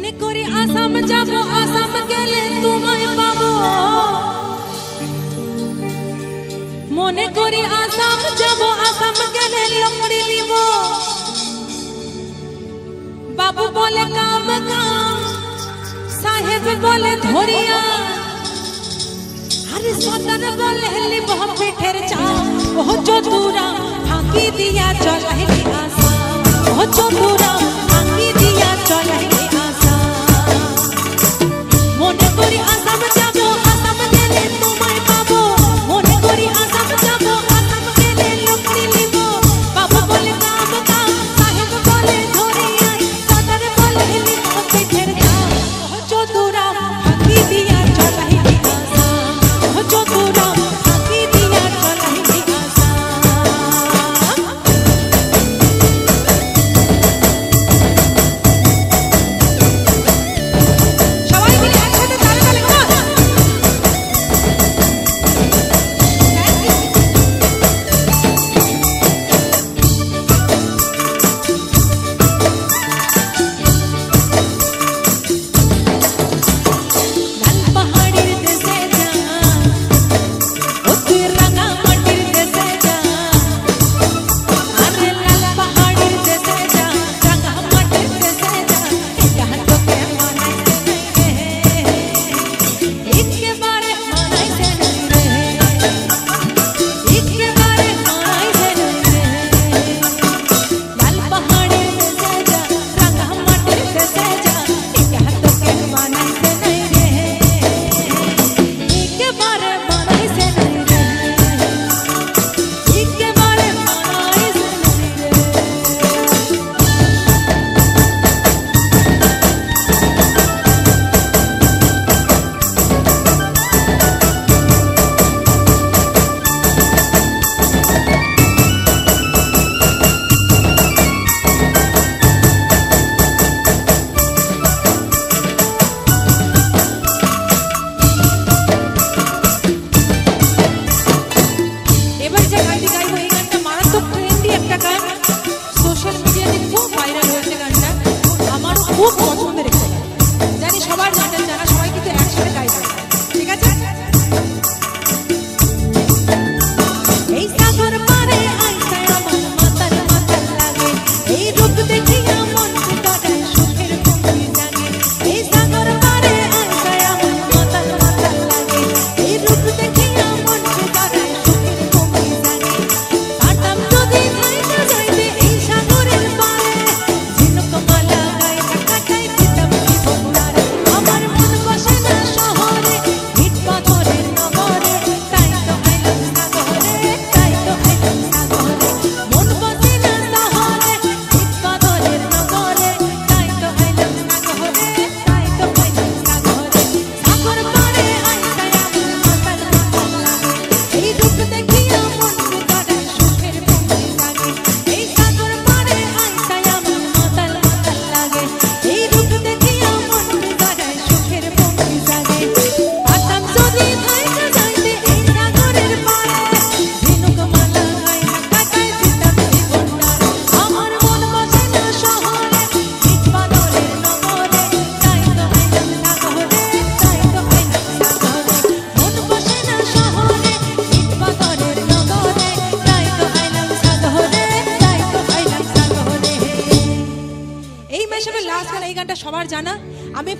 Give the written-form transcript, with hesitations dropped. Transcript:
মনে করি আসাম যাব, আসাম গেলে তোমায় পাবো। মনে করি আসাম যাব, আসাম গেলে লকড়ি নিব। বাবু বলে কাম কাম, সাহেব বলে ধরিয়া, আরে সদর বলে লিব পিঠের চাম। ও চতুরা ফাঁকি দিয়া চলাইলি আসাম, ও চতুরা ফাঁকি দিয়া চলাইলি আসাম। মনে করি আসাম যাব, আসাম গেলে তোমায় পাবো। মনে করি আসাম যাব, আসাম গেলে লকড়ি নিব। বাবু বলে কাম কাম, সাহেব বলে ধরিয়া, সদর বলে লিব পিঠের চাম। ও চতুরা ফাঁকি দিয়া চলাইলি আসাম, ও চতুরা ফাঁকি দিয়া চলাইলি আসাম। সবাই মিলে একসাথে তালে তালে বল। লাল পাহাড়ের দেশে যা, ও তুই রাঙা মাটির দেশে যা। আরে লাল পাহাড়ের দেশে যা, রাঙা মাটির দেশে যা। এটা তোকে মানাইছে নাই রে, একেবারে মানাইছে নাই রে, একেবারে মানাইছে নাই রে। লাল পাহাড়ের দেশে যা, রাঙা মাটির দেশে যা। এটা তোকে মানাইছে নাই রে, একেবারে মানাইছে নাই রে, একেবারে মানাইছে এবার যে গানটি গাইবো, এই গানটা মারাত্মক ট্রেন্ডি একটা গান, সোশ্যাল মিডিয়াতে খুব ভাইরাল হয়েছে গানটা। আমারও খুব পছন্দের একটা গান, জানি সবার জানেন, যারা সবাই কিন্তু একসাথে গাইবে, ঠিক আছে? এই সাগর পারে আইসায় আমার মাতাল মাতাল লাগে, এই রূপ দেখিয়া মন ফুটায় সুখের ভঙ্গি জাগে। এই সাগর পারে আইসায় আমার মাতাল মাতাল লাগে, এই রূপ দেখিয়া মন ফুটায় সুখের ভঙ্গি জাগে। কাটাম যদি থাইকা যাইবে এই সাগরের পারে, ঝিনুক মালা গায়ে কাটাই দিতাম জীবনটারে। আমার মন বসে না শহরে, ইট পাথরের নগরে, তাই তো আইলাম সাগরে, তাই তো আইলাম সাগরে। মন বসে না শহরে, ইট পাথরের নগরে, তাই তো আইলাম সাগরে, তাই তো আইলাম সাগরে। সাগর পারে আইসায় আমার মাতাল মাতাল লাগে, এই রূপ দেখিয়া মন ফুটায় সুখের ভঙ্গি জাগে। এই সাগর পারে আইসায় আমার মাতাল মাতাল লাগে, এই রূপ দেখিয়া মন ফুটায় সুখের ভঙ্গি জাগে। আসাম যদি থাইকা যাইতে এই সাগরের পারে, ঝিনুক মালা গায়ে কাটাই দিতাম জীবনটারে। আমার মন বসে না শহরে, ইট পাথরের নগরে, তাই তো আইলাম সাগরে, তাই তো আইলাম সাগরে। মন বসে না শহরে, ইট পাথরের নগরে, তাই তো আইলাম সাগরে, তাই তো আইলাম সাগরে। এই মাসের লাস্ট গান, এই গানটা সবার জানা। আমি